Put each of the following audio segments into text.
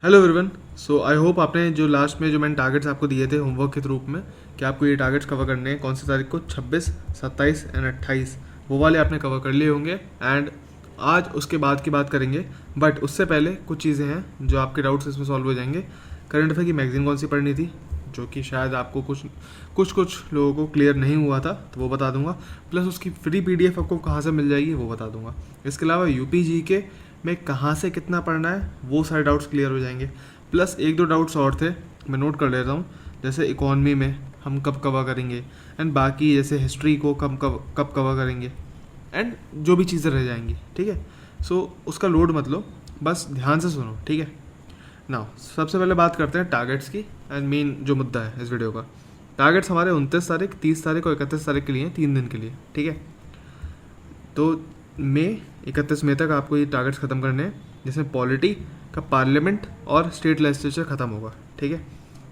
Hello everyone. So I hope आपने जो last में जो मैंने टारगेट्स आपको दिए थे होमवर्क के रूप में कि आपको ये टारगेट्स कवर करने हैं कौन सी तारीख को 26, 27 एंड 28 वो वाले आपने कवर कर लिए होंगे। एंड आज उसके बाद की बात करेंगे, बट उससे पहले कुछ चीज़ें हैं जो आपके डाउट्स इसमें सॉल्व हो जाएंगे। करंट अफेयर की मैगजीन कौन सी पढ़नी थी जो कि शायद आपको कुछ लोगों को क्लियर नहीं हुआ था, तो वो बता दूंगा। प्लस उसकी फ्री PDF आपको कहाँ से मिल जाएगी वो बता दूंगा। इसके अलावा UPG के में कहाँ से कितना पढ़ना है वो सारे डाउट्स क्लियर हो जाएंगे। प्लस एक दो डाउट्स और थे, मैं नोट कर लेता हूँ, जैसे इकॉनमी में हम कब कवर करेंगे, एंड बाकी जैसे हिस्ट्री को कब कवर करेंगे, एंड जो भी चीज़ें रह जाएंगी। ठीक है, सो उसका लोड मत लो, बस ध्यान से सुनो। ठीक है ना, सबसे पहले बात करते हैं टारगेट्स की। एंड मेन जो मुद्दा है इस वीडियो का, टारगेट्स हमारे 29 तारीख, 30 तारीख और 31 तारीख के लिए हैं, 3 दिन के लिए। ठीक है, तो 31 मई तक आपको ये टारगेट्स ख़त्म करने हैं, जिसमें पॉलिटी का पार्लियामेंट और स्टेट लेजिस्लेचर ख़त्म होगा। ठीक है,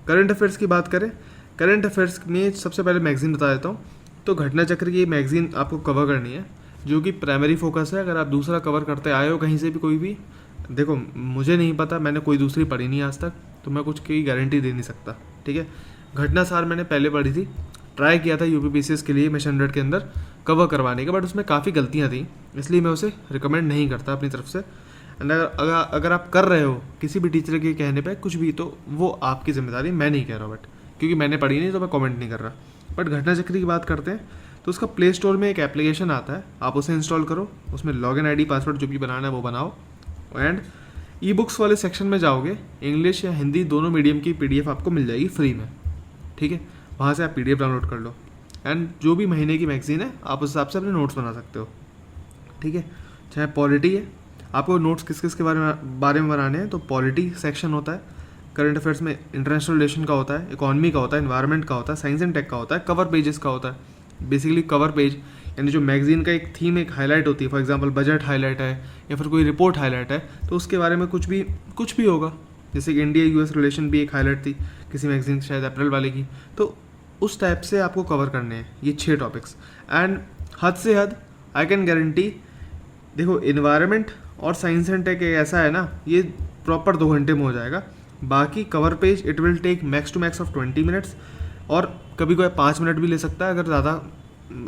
करंट अफेयर्स की बात करें, करंट अफेयर्स में सबसे पहले मैगज़ीन बता देता हूँ। तो घटना चक्र की मैगज़ीन आपको कवर करनी है, जो कि प्राइमरी फोकस है। अगर आप दूसरा कवर करते आए हो कहीं से भी, कोई भी, देखो मुझे नहीं पता, मैंने कोई दूसरी पढ़ी नहीं आज तक, तो मैं कुछ की गारंटी दे नहीं सकता। ठीक है, घटना सार मैंने पहले पढ़ी थी, ट्राई किया था UPPCS के लिए मिशन 100 के अंदर कवर करवाने का, बट उसमें काफ़ी गलतियाँ थी, इसलिए मैं उसे रिकमेंड नहीं करता अपनी तरफ से। एंड अगर आप कर रहे हो किसी भी टीचर के कहने पे कुछ भी, तो वो आपकी जिम्मेदारी, मैं नहीं कह रहा, बट क्योंकि मैंने पढ़ी नहीं तो मैं कमेंट नहीं कर रहा। बट घटना चक्र की बात करते हैं, तो उसका प्ले स्टोर में एक एप्लीकेशन आता है, आप उसे इंस्टॉल करो, उसमें लॉगिन ID पासवर्ड जो भी बनाना है वो बनाओ, एंड ई बुक्स वाले सेक्शन में जाओगे, इंग्लिश या हिंदी दोनों मीडियम की PDF आपको मिल जाएगी फ्री में। ठीक है, वहाँ से आप PDF डाउनलोड कर लो, एंड जो भी महीने की मैगज़ीन है आप उस हिसाब से अपने नोट्स बना सकते हो। ठीक है, चाहे पॉलिटी है, आपको नोट्स किस किस के बारे में बनाने हैं, तो पॉलिटी सेक्शन होता है, करंट अफेयर्स में इंटरनेशनल रिलेशन का होता है, इकोनॉमी का होता है, एनवायरनमेंट का होता है, साइंस एंड टेक का होता है, कवर पेजेस का होता है। बेसिकली कवर पेज यानी जो मैगज़ीन का एक थीम, एक हाईलाइट होती है, फॉर एग्जांपल बजट हाईलाइट है या फिर कोई रिपोर्ट हाईलाइट है, तो उसके बारे में कुछ भी होगा। जैसे कि इंडिया US रिलेशन भी एक हाईलाइट थी किसी मैगज़ीन, शायद अप्रैल वाले की, तो उस टाइप से आपको कवर करने हैं ये 6 टॉपिक्स। एंड हद से हद आई कैन गारंटी, देखो इन्वायरमेंट और साइंस एंड टेक ऐसा है ना, ये प्रॉपर 2 घंटे में हो जाएगा। बाकी cover page it will take max to max of 20 minutes, और कभी कोई 5 मिनट भी ले सकता है अगर ज़्यादा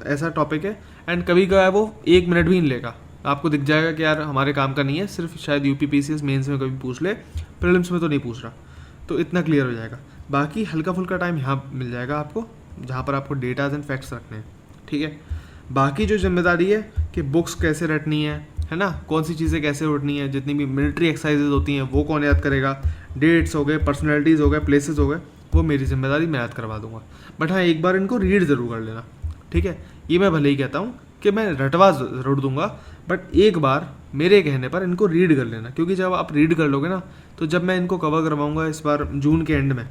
ऐसा टॉपिक है, एंड कभी कभी वो 1 मिनट भी नहीं लेगा। आपको दिख जाएगा कि यार हमारे काम का नहीं है, सिर्फ शायद UPPCS मेंस में कभी पूछ ले, प्रीलिम्स में तो नहीं पूछ रहा, तो इतना क्लियर हो जाएगा। बाकी हल्का फुल्का टाइम यहाँ मिल जाएगा आपको, जहाँ पर आपको डेटाज एंड फैक्ट्स रखने हैं। ठीक है, बाकी जो जिम्मेदारी है कि बुक्स कैसे रटनी है ना, कौन सी चीज़ें कैसे उठनी है, जितनी भी मिलिट्री एक्सरसाइजेज होती हैं वो कौन याद करेगा, डेट्स हो गए, पर्सनैलिटीज़ हो गए, प्लेसेस हो गए, वो मेरी जिम्मेदारी, मैं याद करवा दूंगा। बट हाँ, एक बार इनको रीड ज़रूर कर लेना। ठीक है, ये मैं भले ही कहता हूँ कि मैं रटवा ज़रूर दूंगा, बट एक बार मेरे कहने पर इनको रीड कर लेना, क्योंकि जब आप रीड कर लोगे ना, तो जब मैं इनको कवर करवाऊंगा इस बार जून के एंड में,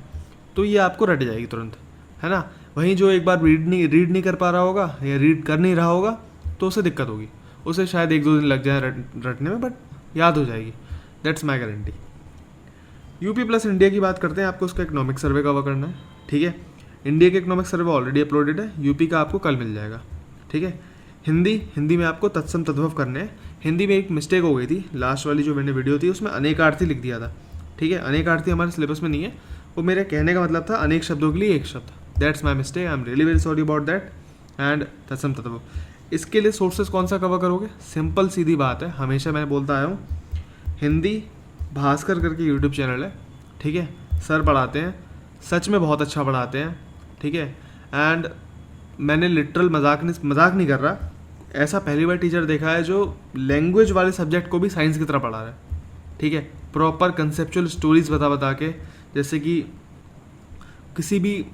तो ये आपको रट जाएगी तुरंत, है ना। वहीं जो एक बार रीड नहीं कर पा रहा होगा या रीड कर नहीं रहा होगा, तो उसे दिक्कत होगी, उसे शायद 1-2 दिन लग जाए रटने में, बट याद हो जाएगी, that's my guarantee. UP plus India की बात करते हैं, आपको उसका इकोनॉमिक सर्वे कवर करना है। ठीक है, इंडिया के इकोनॉमिक सर्वे ऑलरेडी अपलोडेड है, UP का आपको कल मिल जाएगा। ठीक है, हिंदी में आपको तत्सम तद्भव करने हैं। हिंदी में एक मिस्टेक हो गई थी, लास्ट वाली जो मैंने वीडियो थी उसमें अनेकार्थी लिख दिया था। ठीक है, अनेकार्थी हमारे सिलेबस में नहीं है, वो मेरे कहने का मतलब था अनेक शब्दों के लिए एक शब्द, that's my mistake, I am really very sorry about that. And तत्सम तद्भव, इसके लिए सोर्सेज कौन सा कवर करोगे, सिंपल सीधी बात है, हमेशा मैं बोलता आया हूँ, हिंदी भास्कर करके यूट्यूब चैनल है। ठीक है, सर पढ़ाते हैं, सच में बहुत अच्छा पढ़ाते हैं। ठीक है, एंड मैंने लिटरल मजाक नहीं कर रहा, ऐसा पहली बार टीचर देखा है जो लैंग्वेज वाले सब्जेक्ट को भी साइंस की तरह पढ़ा रहा है। ठीक है, प्रॉपर कंसेप्चुअल स्टोरीज बता के, जैसे कि किसी भी,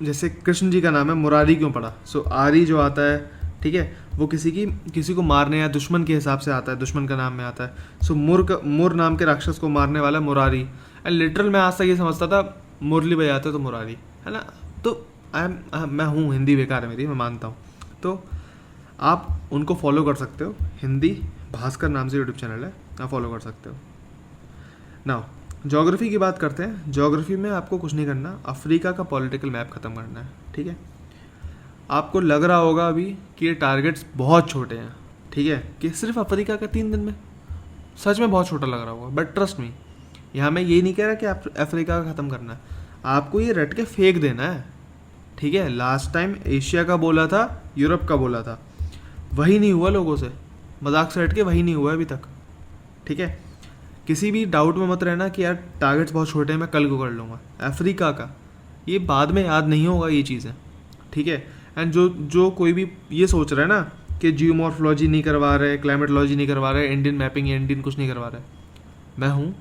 जैसे कृष्ण जी का नाम है, मुरारी क्यों पढ़ा, सो आरी जो आता है, ठीक है, वो किसी को मारने या दुश्मन के हिसाब से आता है, दुश्मन का नाम में आता है। सो मुर नाम के राक्षस को मारने वाला मुरारी, एंड लिटरल मैं आज तक ये समझता था मुरली बजाते तो मुरारी, है ना। तो मैं हूँ, हिंदी बेकार है मेरी, मैं मानता हूँ, तो आप उनको फॉलो कर सकते हो, हिंदी भास्कर नाम से यूट्यूब चैनल है, आप फॉलो कर सकते हो। नाउ ज्योग्राफी की बात करते हैं। ज्योग्राफी में आपको कुछ नहीं करना, अफ्रीका का पॉलिटिकल मैप ख़त्म करना है। ठीक है, आपको लग रहा होगा अभी कि ये टारगेट्स बहुत छोटे हैं, ठीक है, कि सिर्फ अफ्रीका का 3 दिन में, सच में बहुत छोटा लग रहा होगा, बट ट्रस्ट मी, यहाँ मैं ये नहीं कह रहा कि आप अफ्रीका का ख़त्म करना है, आपको ये रट के फेंक देना है, ठीक है। लास्ट टाइम एशिया का बोला था, यूरोप का बोला था, वही नहीं हुआ लोगों से, मजाक से हट के वही नहीं हुआ अभी तक, ठीक है। किसी भी डाउट में मत रहना कि यार टारगेट्स बहुत छोटे हैं, मैं कल को कर लूँगा। अफ्रीका का ये बाद में याद नहीं होगा ये चीज़ें, ठीक है। एंड जो कोई भी ये सोच रहा है ना कि जियोमॉर्फोलॉजी नहीं करवा रहे, क्लाइमेटोलॉजी नहीं करवा रहे, इंडियन मैपिंग या इंडियन कुछ नहीं करवा रहे, मैं हूँ,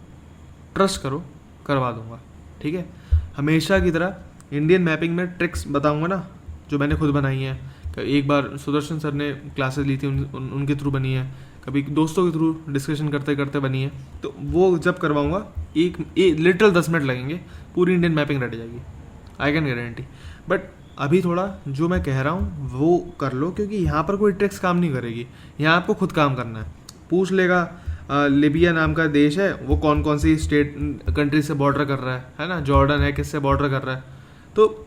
ट्रस्ट करो, करवा दूँगा, ठीक है। हमेशा की तरह इंडियन मैपिंग में ट्रिक्स बताऊँगा ना, जो मैंने खुद बनाई है। एक बार सुदर्शन सर ने क्लासेस ली थी, उनके थ्रू बनी है, कभी दोस्तों के थ्रू डिस्कशन करते करते बनी है, तो वो जब करवाऊँगा एक लिटरल 10 मिनट लगेंगे, पूरी इंडियन मैपिंग रट जाएगी, आई कैन गारंटी। बट अभी थोड़ा जो मैं कह रहा हूँ वो कर लो, क्योंकि यहाँ पर कोई ट्रिक्स काम नहीं करेगी, यहाँ आपको खुद काम करना है। पूछ लेगा लिबिया नाम का देश है, वो कौन कौन सी स्टेट कंट्री से बॉर्डर कर रहा है ना, जॉर्डन है किससे बॉर्डर कर रहा है, तो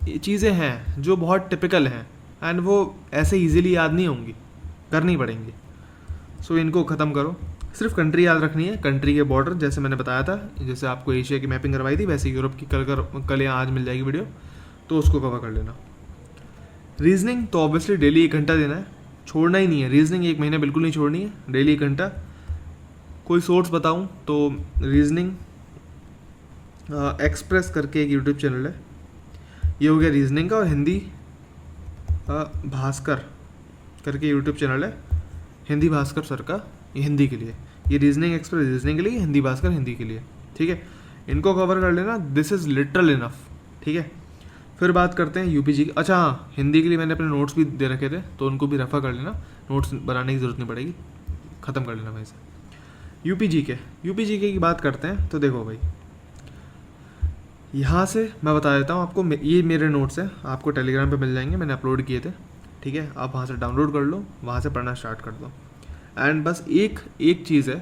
ये चीज़ें हैं जो बहुत टिपिकल हैं एंड वो ऐसे इजीली याद नहीं होंगी, करनी पड़ेंगी। सो इनको ख़त्म करो, सिर्फ कंट्री याद रखनी है, कंट्री के बॉर्डर, जैसे मैंने बताया था, जैसे आपको एशिया की मैपिंग करवाई थी वैसे यूरोप की कल या आज मिल जाएगी वीडियो, तो उसको कवर कर लेना। रीजनिंग तो ऑब्वियसली डेली 1 घंटा देना है, छोड़ना ही नहीं है, रीजनिंग 1 महीना बिल्कुल नहीं छोड़नी है, डेली 1 घंटा। कोई सोर्स बताऊं तो रीजनिंग एक्सप्रेस करके एक यूट्यूब चैनल है, ये हो गया रीजनिंग का, और हिंदी भास्कर करके यूट्यूब चैनल है, हिंदी भास्कर सर का, ये हिंदी के लिए, ये रीजनिंग एक्सप्रेस रीजनिंग के लिए, हिंदी भास्कर हिंदी के लिए, ठीक है। इनको कवर कर लेना, दिस इज़ लिटरल इनफ, ठीक है। फिर बात करते हैं यूपीजी की। अच्छा हाँ, हिंदी के लिए मैंने अपने नोट्स भी दे रखे थे, तो उनको भी रेफर कर लेना, नोट्स बनाने की ज़रूरत नहीं पड़ेगी, ख़त्म कर लेना वहीं से। यूपीजी की बात करते हैं, तो देखो भाई, यहाँ से मैं बता देता हूँ आपको, ये मेरे नोट्स हैं, आपको टेलीग्राम पे मिल जाएंगे, मैंने अपलोड किए थे, ठीक है। आप वहाँ से डाउनलोड कर लो, वहाँ से पढ़ना स्टार्ट कर दो। एंड बस एक चीज़ है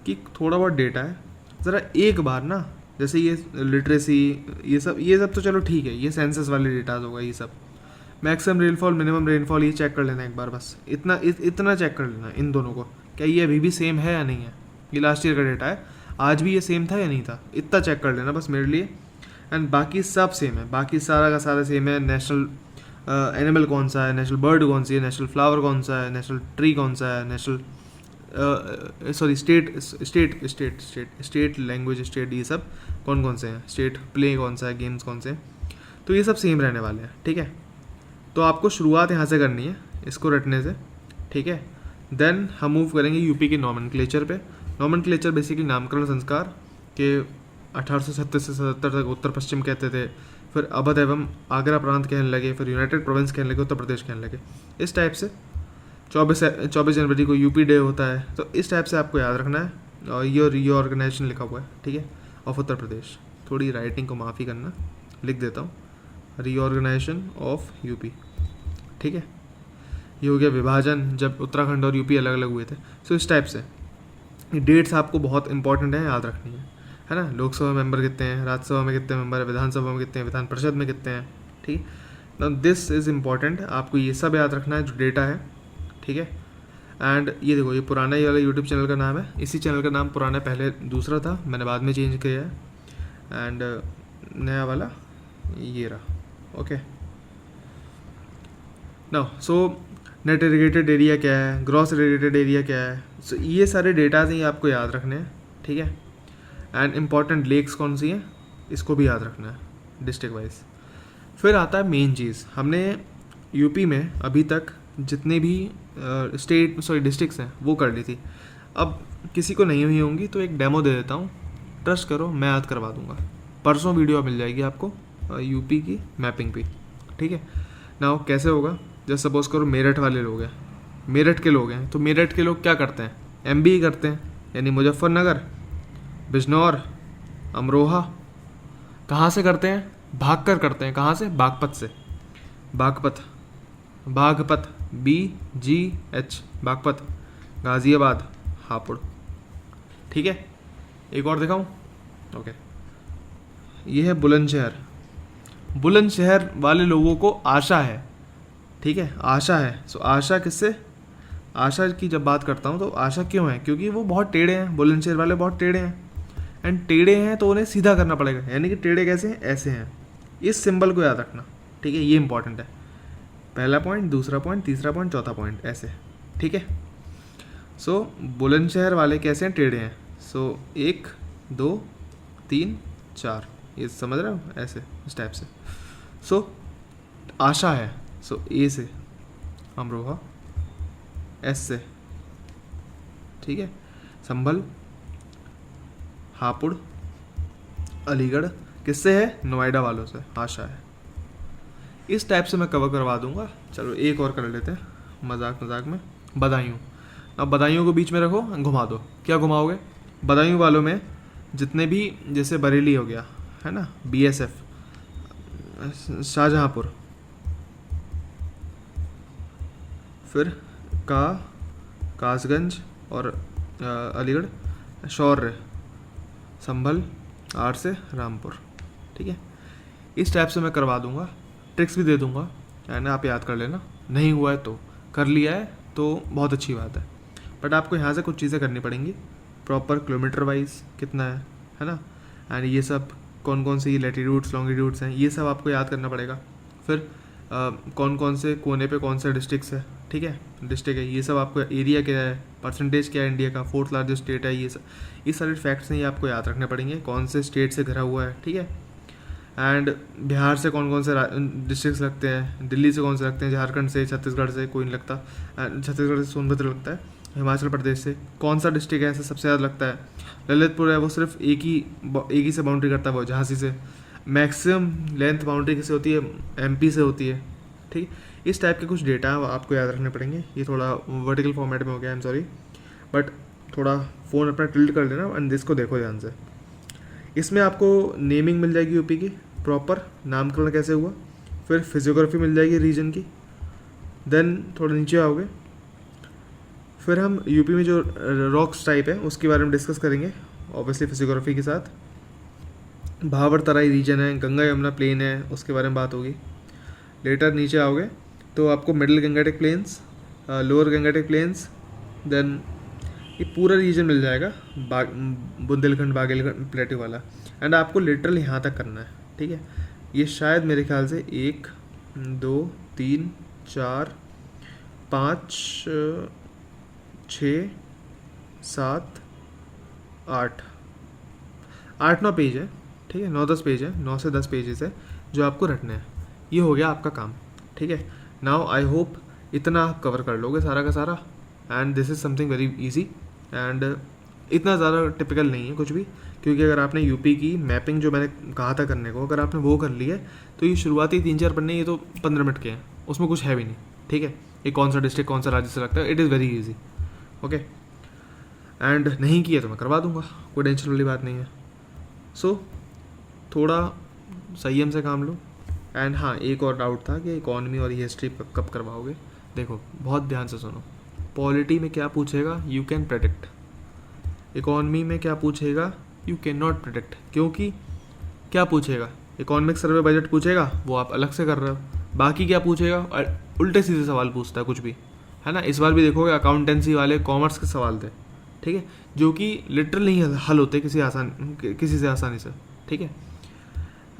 कि थोड़ा बहुत डेटा है, ज़रा एक बार ना, जैसे ये लिटरेसी ये सब तो चलो ठीक है, ये सेंसस वाले डेटाज होगा, ये सब मैक्सिमम रेनफॉल मिनिमम रेनफॉल ये चेक कर लेना एक बार, बस इतना चेक कर लेना इन दोनों को, क्या ये अभी भी सेम है या नहीं है, ये लास्ट ईयर का डेटा है, आज भी ये सेम था या नहीं था, इतना चेक कर लेना बस मेरे लिए। एंड बाकी सब सेम है, बाकी सारा का सारा सेम है। नेशनल एनिमल कौन सा है, नेशनल बर्ड कौन सी है, नेशनल फ्लावर कौन सा है, नेशनल ट्री कौन सा है, national sorry state language, state, ये सब कौन कौन से हैं, स्टेट प्ले कौन सा है, गेम्स कौन से हैं, तो ये सब सेम रहने वाले हैं, ठीक है। तो आपको शुरुआत यहाँ से करनी है इसको रटने से, ठीक है। देन हम मूव करेंगे यूपी के नॉमेनक्लेचर पे। नॉमेनक्लेचर बेसिकली नामकरण संस्कार के 1837 से 77 तक उत्तर पश्चिम कहते थे, फिर अवध एवं आगरा प्रांत कहने लगे, फिर यूनाइटेड प्रोविंस कहने लगे, उत्तर प्रदेश कहने लगे, इस टाइप से। 24 जनवरी को यूपी डे होता है, तो इस टाइप से आपको याद रखना है। और ये रीऑर्गेनाइजेशन लिखा हुआ है, ठीक है, ऑफ उत्तर प्रदेश, थोड़ी राइटिंग को माफ़ी करना, लिख देता हूँ, रीऑर्गेनाइजेशन ऑफ यूपी, ठीक है। ये हो गया विभाजन, जब उत्तराखंड और यूपी अलग अलग हुए थे। सो इस टाइप से ये डेट्स आपको बहुत इंपॉर्टेंट है, याद रखनी है ना। लोकसभा मेंबर कितने हैं, राज्यसभा में कितने मेंबर है, विधानसभा में कितने हैं, विधान परिषद में कितने हैं, ठीक। ना दिस इज़ इम्पॉर्टेंट, आपको ये सब याद रखना है जो डेटा है, ठीक है। एंड ये देखो, ये पुराना ही वाला यूट्यूब चैनल का नाम है, इसी चैनल का नाम पुराना पहले दूसरा था, मैंने बाद में चेंज किया है। एंड नया वाला ये रहा, okay. Now so net irrigated area क्या है, ग्रॉस इरीगेटेड एरिया क्या है, सो ये सारे डेटाज ही आपको याद रखने हैं, ठीक है। एंड इम्पॉर्टेंट लेक्स कौन सी हैं, इसको भी याद रखना है डिस्ट्रिक्ट वाइज। फिर आता है मेन चीज़, हमने यूपी में अभी तक जितने भी डिस्ट्रिक्ट्स हैं वो कर ली थी। अब किसी को नहीं हुई होंगी तो एक डेमो दे देता हूँ, ट्रस्ट करो मैं याद करवा दूँगा, परसों वीडियो मिल जाएगी आपको यूपी की मैपिंग पे, ठीक है। नाउ कैसे होगा, जैसे सपोज करो मेरठ वाले लोग हैं, मेरठ के लोग हैं, तो मेरठ के लोग क्या करते हैं, एमबी करते हैं, यानी मुजफ्फरनगर, बिजनौर, अमरोहा। कहाँ से करते हैं, भागकर करते हैं, कहाँ से, बागपत से, बागपत BGH बागपत, गाज़ियाबाद, हापुड़, ठीक है। एक और दिखाऊं, ओके। ये है बुलंदशहर, बुलंदशहर वाले लोगों को आशा है, ठीक है, आशा है। सो आशा किससे, आशा की जब बात करता हूँ तो आशा क्यों है, क्योंकि वो बहुत टेढ़े हैं, बुलंदशहर वाले बहुत टेढ़े हैं, एंड टेढ़े हैं तो उन्हें सीधा करना पड़ेगा, यानी कि टेढ़े कैसे हैं, ऐसे हैं। इस सिंबल को याद रखना, ठीक है, ये इंपॉर्टेंट है। पहला पॉइंट, दूसरा पॉइंट, तीसरा पॉइंट, चौथा पॉइंट, ऐसे, ठीक है। सो बुलंदशहर वाले कैसे हैं, टेढ़े हैं। सो 1 2 3 4, ये समझ रहे हो, ऐसे इस टाइप से। सो आशा है, सो ए से, अमरोहा एस से, ठीक है। संभल, हापुड़, अलीगढ़ किससे है, नोएडा वालों से, आशा है। इस टाइप से मैं कवर करवा दूंगा। चलो एक और कर लेते हैं मजाक मजाक में, बदायूं। अब बदायूं को बीच में रखो, घुमा दो। क्या घुमाओगे, बदायूं वालों में जितने भी, जैसे बरेली हो गया है ना, BSF, शाहजहांपुर, फिर कासगंज और अलीगढ़, शौर्य, संभल, आर से रामपुर, ठीक है। इस टाइप से मैं करवा दूंगा, ट्रिक्स भी दे दूंगा, यानी आप याद कर लेना। नहीं हुआ है तो, कर लिया है तो बहुत अच्छी बात है, बट आपको यहाँ से कुछ चीज़ें करनी पड़ेंगी प्रॉपर, किलोमीटर वाइज कितना है ना, एंड ये सब कौन कौन से ये लैटिट्यूड्स लॉन्गिट्यूड्स हैं, ये सब आपको याद करना पड़ेगा। फिर कौन कौन से कोने पे कौन से डिस्ट्रिक्ट्स है, ठीक है, डिस्ट्रिक्ट है, ये सब आपको, एरिया क्या है, परसेंटेज क्या है इंडिया का, 4th लार्जेस्ट स्टेट है, ये सारे फैक्ट्स हैं, ये आपको याद रखने पड़ेंगे, कौन से स्टेट से घिरा हुआ है, ठीक है। एंड बिहार से कौन कौन से डिस्ट्रिक्ट्स लगते हैं, दिल्ली से कौन से लगते हैं, झारखंड से, छत्तीसगढ़ से कोई नहीं लगता, छत्तीसगढ़ से सोनभद्र लगता है, हिमाचल प्रदेश से कौन सा डिस्ट्रिक्ट है ऐसे सबसे ज़्यादा लगता है, ललितपुर है, वो सिर्फ एक ही से बाउंड्री करता है, वो झांसी से। मैक्सिमम लेंथ बाउंड्री किससे होती है, MP से होती है, ठीक। इस टाइप के कुछ डेटा आपको याद रखने पड़ेंगे। ये थोड़ा वर्टिकल फॉर्मेट में हो गया, आई एम सॉरी, बट थोड़ा फ़ोन अपना टिल्ट कर लेना एंड इसको देखो ध्यान से। इसमें आपको नेमिंग मिल जाएगी यूपी की, प्रॉपर नामकरण कैसे हुआ, फिर फिजियोग्राफी मिल जाएगी रीजन की। देन थोड़ा नीचे आओगे, फिर हम यूपी में जो रॉक्स टाइप है उसके बारे में डिस्कस करेंगे, ऑब्वियसली फिजियोग्राफी के साथ। भावर तराई रीजन है, गंगा यमुना प्लेन है, उसके बारे में बात होगी। लेटर नीचे आओगे तो आपको middle Gangetic plains, lower Gangetic plains, then ये पूरा रीजन मिल जाएगा, बुंदेलखंड बागेलखंड प्लेटू वाला। एंड आपको लिटरल यहाँ तक करना है, ठीक है। ये शायद मेरे ख्याल से 1 2 3 4 5 6 7 8 9 पेज है, ठीक है, 9-10 पेज है, 9 से 10 पेजेस है जो आपको रटने हैं। ये हो गया आपका काम, ठीक है। नाउ आई होप इतना आप कवर कर लोगे सारा का सारा, and this is something very easy, and इतना ज़्यादा टिपिकल नहीं है कुछ भी, क्योंकि अगर आपने यूपी की मैपिंग जो मैंने कहा था करने को, अगर आपने वो कर ली है तो ये शुरुआती 3-4 पन्ने ये तो 15 मिनट के हैं, उसमें कुछ है भी नहीं, ठीक है। ये कौन सा डिस्ट्रिक्ट कौन सा राज्य से लगता है, it is very easy, okay. And नहीं किया तो मैं करवा दूंगा, कोई टेंशन वाली बात नहीं है। सो थोड़ा संयम से काम लो। एंड हाँ, एक और डाउट था कि इकॉनमी और हिस्ट्री कब करवाओगे। देखो बहुत ध्यान से सुनो, पॉलिटी में क्या पूछेगा यू कैन प्रेडिक्ट, इकॉनमी में क्या पूछेगा यू कैन नॉट प्रेडिक्ट। क्योंकि क्या पूछेगा, इकोनॉमिक सर्वे बजट पूछेगा, वो आप अलग से कर रहे हो। बाकी क्या पूछेगा, उल्टे सीधे सवाल पूछता है कुछ भी, है ना। इस बार भी देखोगे अकाउंटेंसी वाले कॉमर्स के सवाल थे, ठीक है, जो कि लिटरल नहीं हल होते किसी से आसानी से, ठीक है।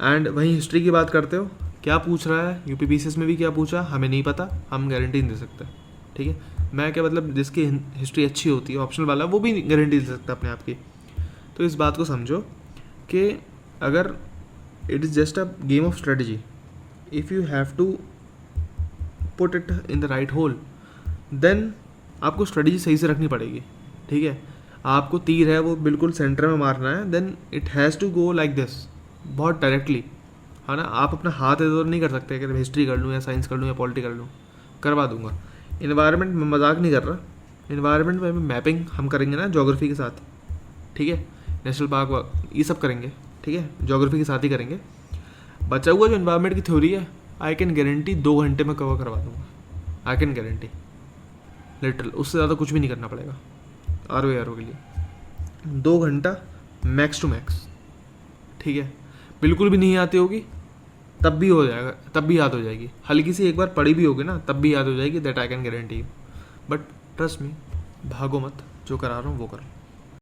एंड वहीं हिस्ट्री की बात करते हो, क्या पूछ रहा है यूपी पीसीएस में भी क्या पूछा हमें नहीं पता, हम गारंटी नहीं दे सकते, ठीक है। मैं क्या मतलब, जिसकी हिस्ट्री अच्छी होती है ऑप्शनल वाला, वो भी गारंटी दे सकता अपने आप की। तो इस बात को समझो कि अगर it is just a game of strategy, if you have to put it in the right hole, then आपको स्ट्रेटजी सही से रखनी पड़ेगी, ठीक है। आपको तीर है वो बिल्कुल सेंटर में मारना है, then it has to go like this, बहुत डायरेक्टली, है ना। आप अपना हाथ इधर नहीं कर सकते कि हिस्ट्री कर लूँ या साइंस कर लूँ या पॉलिटी कर लूँ, करवा दूंगा। इन्वायरमेंट में मजाक नहीं कर रहा, इन्वायरमेंट में मैपिंग हम करेंगे ना ज्योग्राफी के साथ, ठीक है। नेशनल पार्क ये सब करेंगे, ठीक है, ज्योग्राफी के साथ ही करेंगे। बचा हुआ जो इन्वायरमेंट की थ्योरी है, आई कैन गारंटी 2 घंटे में कवर करवा दूंगा, आई कैन गारंटी, लिटरल। उससे ज़्यादा कुछ भी नहीं करना पड़ेगा आर.ओ. के लिए, 2 घंटा मैक्स टू मैक्स, ठीक है। बिल्कुल भी नहीं आती होगी तब भी हो जाएगा, तब भी याद हो जाएगी, हल्की सी एक बार पढ़ी भी होगी ना तब भी याद हो जाएगी, that I can guarantee you. But trust me, भागो मत, जो करा रहा हूँ वो करो।